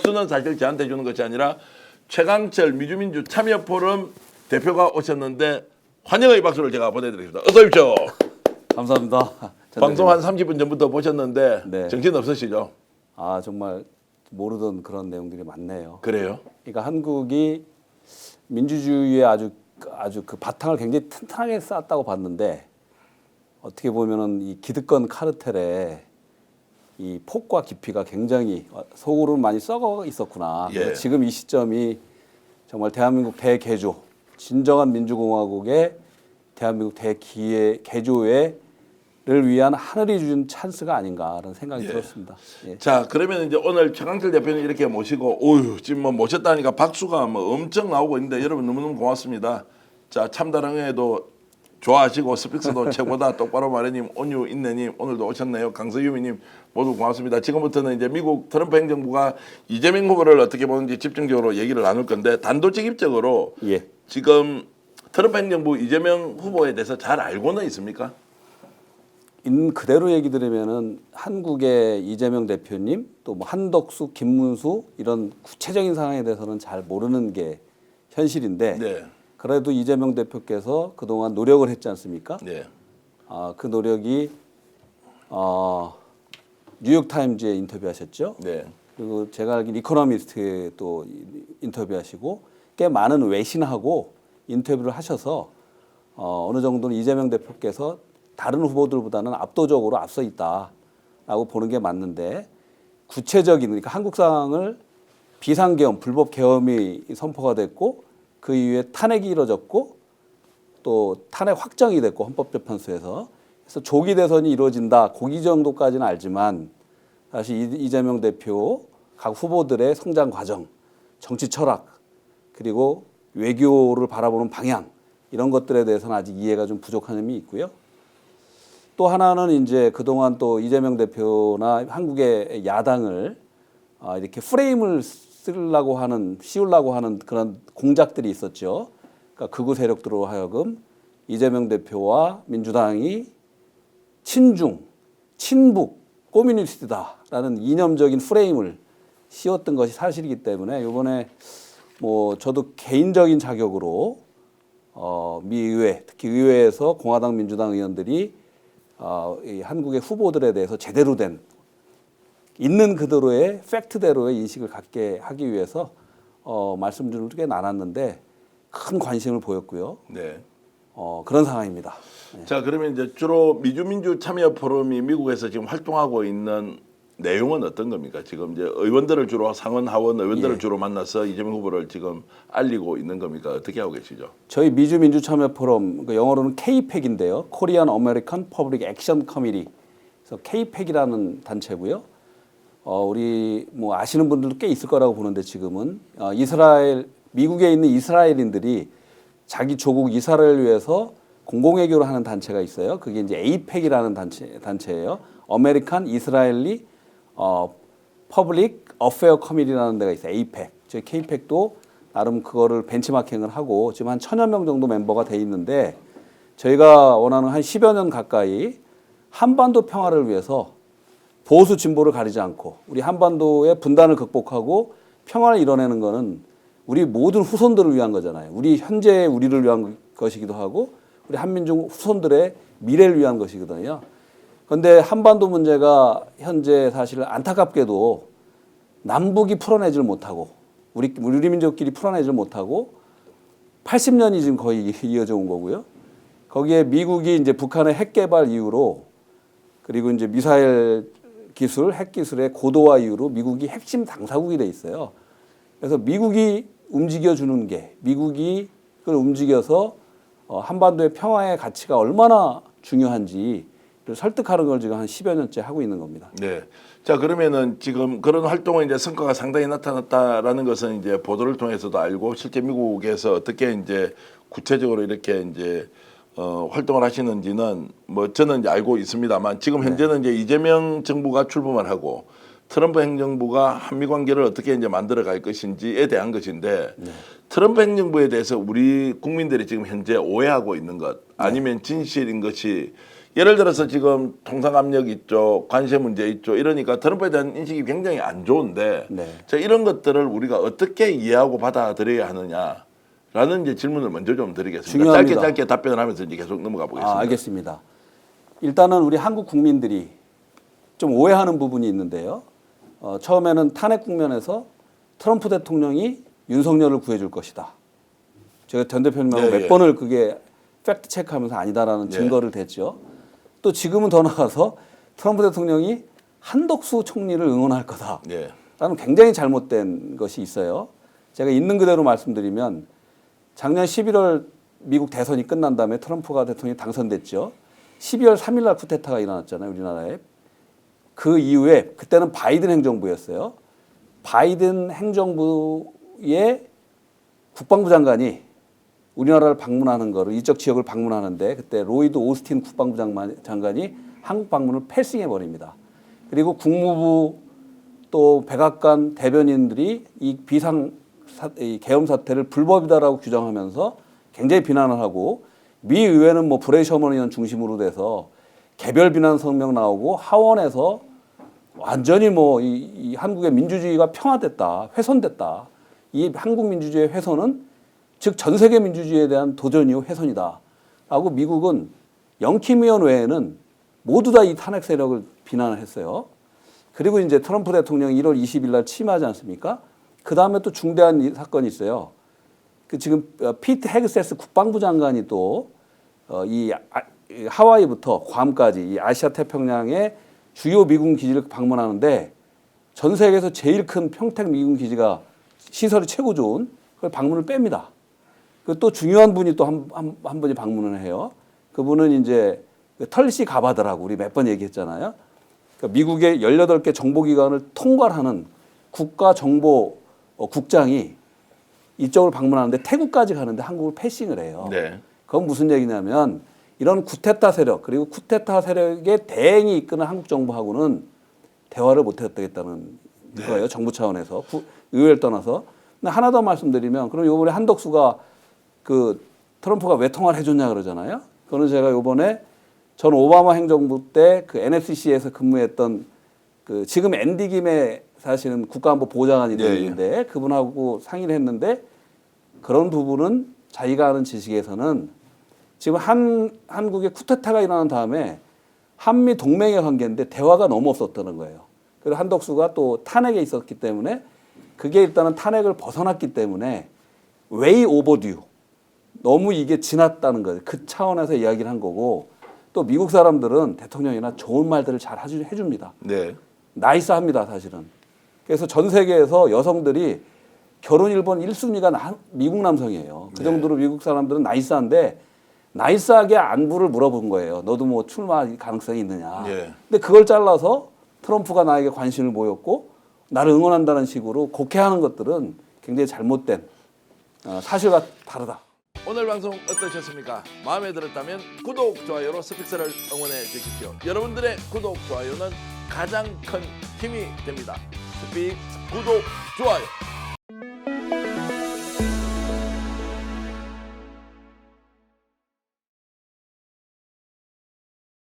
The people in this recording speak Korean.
박수는 사실 저한테 주는 것이 아니라 최강철 미주민주 참여 포럼 대표가 오셨는데 환영의 박수를 제가 보내드리겠습니다. 어서 오십시오. 감사합니다. 방송 한 30분 전부터 보셨는데 네. 정신 없으시죠? 아 정말 모르던 그런 내용들이 많네요. 그래요? 그러니까 한국이 민주주의의 아주 그 바탕을 굉장히 튼튼하게 쌓았다고 봤는데 어떻게 보면은 이 기득권 카르텔의 이 폭과 깊이가 굉장히 속으로는 많이 썩어 있었구나. 예. 지금 이 시점이 정말 대한민국 대개조, 진정한 민주공화국의 대한민국 대개조의 를 위한 하늘이 준 찬스가 아닌가라는 생각이 들었습니다. 예. 자, 그러면 이제 오늘 최강철 대표님 이렇게 모시고, 오유, 지금 뭐 모셨다니까 박수가 뭐 엄청 나오고 있는데 여러분 너무너무 고맙습니다. 자, 참다랑에도 좋아하시고 스픽스도 최고다 똑바로 말해님, 온유 인내님 오늘도 오셨네요. 강서유미님 모두 고맙습니다. 지금부터는 이제 미국 트럼프 행정부가 이재명 후보를 어떻게 보는지 집중적으로 얘기를 나눌 건데 단도직입적으로 예. 지금 트럼프 행정부 이재명 후보에 대해서 잘 알고는 있습니까? 있는 그대로 얘기 들으면은 한국의 이재명 대표님 또 뭐 한덕수, 김문수 이런 구체적인 상황에 대해서는 잘 모르는 게 현실인데 네. 그래도 이재명 대표께서 그동안 노력을 했지 않습니까? 네. 그 노력이 뉴욕 타임즈에 인터뷰하셨죠. 네. 그리고 제가 알기로 이코노미스트에 또 인터뷰하시고 꽤 많은 외신하고 인터뷰를 하셔서 어느 정도는 이재명 대표께서 다른 후보들보다는 압도적으로 앞서 있다라고 보는 게 맞는데 구체적인 그러니까 한국 상황을 비상계엄, 불법 계엄이 선포가 됐고 그 이후에 탄핵이 이루어졌고 또 탄핵 확정이 됐고 헌법재판소에서 그래서 조기 대선이 이루어진다. 고기 정도까지는 알지만 사실 이재명 대표 각 후보들의 성장 과정, 정치 철학 그리고 외교를 바라보는 방향 이런 것들에 대해서는 아직 이해가 좀 부족한 점이 있고요. 또 하나는 이제 그동안 또 이재명 대표나 한국의 야당을 이렇게 프레임을 씌우려고 하는 그런 공작들이 있었죠. 그러니까 극우 세력들로 하여금 이재명 대표와 민주당이 친중, 친북, 꼬뮤니스트다라는 이념적인 프레임을 씌웠던 것이 사실이기 때문에 이번에 뭐 저도 개인적인 자격으로 미 의회, 특히 의회에서 공화당, 민주당 의원들이 이 한국의 후보들에 대해서 제대로 된 있는 그대로의 팩트대로의 인식을 갖게 하기 위해서 말씀을 꽤 나눴는데 큰 관심을 보였고요. 네. 그런 상황입니다. 네. 자, 그러면 이제 주로 미주민주 참여 포럼이 미국에서 지금 활동하고 있는 내용은 어떤 겁니까? 지금 이제 의원들을 주로 상원 하원 의원들을 예. 주로 만나서 이재명 후보를 지금 알리고 있는 겁니까? 어떻게 하고 계시죠? 저희 미주민주 참여 포럼 영어로는 KPEC인데요. Korean American Public Action Committee. 그래서 KPEC이라는 단체고요. 우리 뭐 아시는 분들도 꽤 있을 거라고 보는데 지금은 미국에 있는 이스라엘인들이 자기 조국 이스라엘을 위해서 공공외교를 하는 단체가 있어요. 그게 이제 APEC이라는 단체예요. American Israeli Public Affair Committee라는 데가 있어요. APEC. 저희 KPEC도 나름 그거를 벤치마킹을 하고 지금 한 1,000여 명 정도 멤버가 돼 있는데 저희가 원하는 한 10여 년 가까이 한반도 평화를 위해서 보수 진보를 가리지 않고 우리 한반도의 분단을 극복하고 평화를 이뤄내는 거는 우리 모든 후손들을 위한 거잖아요. 우리 현재의 우리를 위한 것이기도 하고 우리 한민족 후손들의 미래를 위한 것이거든요. 그런데 한반도 문제가 현재 사실 안타깝게도 남북이 풀어내질 못하고 우리 민족끼리 풀어내질 못하고 80년이 지금 거의 이어져 온 거고요. 거기에 미국이 이제 북한의 핵 개발 이후로 그리고 이제 미사일 기술, 핵 기술의 고도화 이후로 미국이 핵심 당사국이 돼 있어요. 그래서 미국이 움직여주는 게 미국이 그걸 움직여서 한반도의 평화의 가치가 얼마나 중요한지를 설득하는 걸 지금 한 10여 년째 하고 있는 겁니다. 네. 자, 그러면은 지금 그런 활동은 이제 성과가 상당히 나타났다라는 것은 이제 보도를 통해서도 알고 실제 미국에서 어떻게 이제 구체적으로 이렇게 이제 활동을 하시는지는 뭐 저는 이제 알고 있습니다만 지금 현재는 이제 이재명 정부가 출범을 하고 트럼프 행정부가 한미 관계를 어떻게 이제 만들어 갈 것인지에 대한 것인데 트럼프 행정부에 대해서 우리 국민들이 지금 현재 오해하고 있는 것 아니면 진실인 것이 예를 들어서 지금 통상 압력 있죠, 관세 문제 있죠. 이러니까 트럼프에 대한 인식이 굉장히 안 좋은데 네. 자, 이런 것들을 우리가 어떻게 이해하고 받아들여야 하느냐라는 이제 질문을 먼저 좀 드리겠습니다. 중요합니다. 짧게 답변을 하면서 이제 계속 넘어가 보겠습니다. 알겠습니다. 일단은 우리 한국 국민들이 좀 오해하는 부분이 있는데요. 처음에는 탄핵 국면에서 트럼프 대통령이 윤석열을 구해줄 것이다. 제가 전 대표님하고 몇 번을 그게 팩트 체크하면서 아니다라는 증거를 댔죠. 또 지금은 더 나아가서 트럼프 대통령이 한덕수 총리를 응원할 거다. 예. 라는 굉장히 잘못된 것이 있어요. 제가 있는 그대로 말씀드리면 작년 11월 미국 대선이 끝난 다음에 트럼프가 대통령이 당선됐죠. 12월 3일 날 쿠데타가 일어났잖아요, 우리나라에. 그 이후에 그때는 바이든 행정부였어요. 바이든 행정부의 국방부 장관이 우리나라를 방문하는 거를 이쪽 지역을 방문하는데 그때 로이드 오스틴 국방부 장관이 한국 방문을 패싱해 버립니다. 그리고 국무부 또 백악관 대변인들이 이 계엄 사태를 불법이다라고 규정하면서 굉장히 비난을 하고 미 의회는 뭐 브레 셔먼 의원 중심으로 돼서 개별 비난 성명 나오고 하원에서 완전히 뭐 이 한국의 민주주의가 평화됐다, 훼손됐다. 이 한국 민주주의의 훼손은 즉 전 세계 민주주의에 대한 도전이요 훼손이다. 라고 미국은 영킴의원 외에는 모두 다 이 탄핵 세력을 비난을 했어요. 그리고 이제 트럼프 대통령이 1월 20일 날 취임하지 않습니까? 그 다음에 또 중대한 사건이 있어요. 그 지금 피트 헤그세스 국방부 장관이 또 이 하와이부터 괌까지 이 아시아 태평양의 주요 미군 기지를 방문하는데 전 세계에서 제일 큰 평택 미군 기지가 시설이 최고 좋은 그걸 방문을 뺍니다. 그 또 중요한 분이 또 한 분이 방문을 해요. 그분은 이제 털시 가바드라고 우리 몇 번 얘기했잖아요. 그러니까 미국의 18개 정보기관을 통괄하는 국가정보국장이 이쪽을 방문하는데 태국까지 가는데 한국을 패싱을 해요. 네. 그건 무슨 얘기냐면 이런 쿠데타 세력 그리고 쿠데타 세력의 대행이 이끄는 한국 정부하고는 대화를 못 했다는 거예요. 정부 차원에서 의회를 떠나서. 근데 하나 더 말씀드리면 그럼 이번에 한덕수가 그 트럼프가 왜 통화를 해줬냐 그러잖아요. 그거는 제가 이번에 전 오바마 행정부 때 그 NSC에서 근무했던 그 지금 앤디 김에 사실은 국가안보 보좌관이 되는데 그분하고 상의를 했는데 그런 부분은 자기가 아는 지식에서는 지금 한국의 쿠데타가 일어난 다음에 한미 동맹의 관계인데 대화가 너무 없었다는 거예요. 그리고 한덕수가 또 탄핵에 있었기 때문에 그게 일단은 탄핵을 벗어났기 때문에 way overdue 너무 이게 지났다는 거예요. 그 차원에서 이야기를 한 거고 또 미국 사람들은 대통령이나 좋은 말들을 잘 해줍니다. 네. 나이스합니다, 사실은. 그래서 전 세계에서 여성들이 결혼 1번 1순위가 미국 남성이에요. 그 정도로 미국 사람들은 나이스한데 나이스하게 안부를 물어본 거예요. 너도 뭐 출마할 가능성이 있느냐. 근데 그걸 잘라서 트럼프가 나에게 관심을 보였고 나를 응원한다는 식으로 곡해하는 것들은 굉장히 잘못된 사실과 다르다. 오늘 방송 어떠셨습니까? 마음에 들었다면 구독, 좋아요로 스픽스를 응원해 주십시오. 여러분들의 구독, 좋아요는 가장 큰 힘이 됩니다. 스픽스 구독, 좋아요.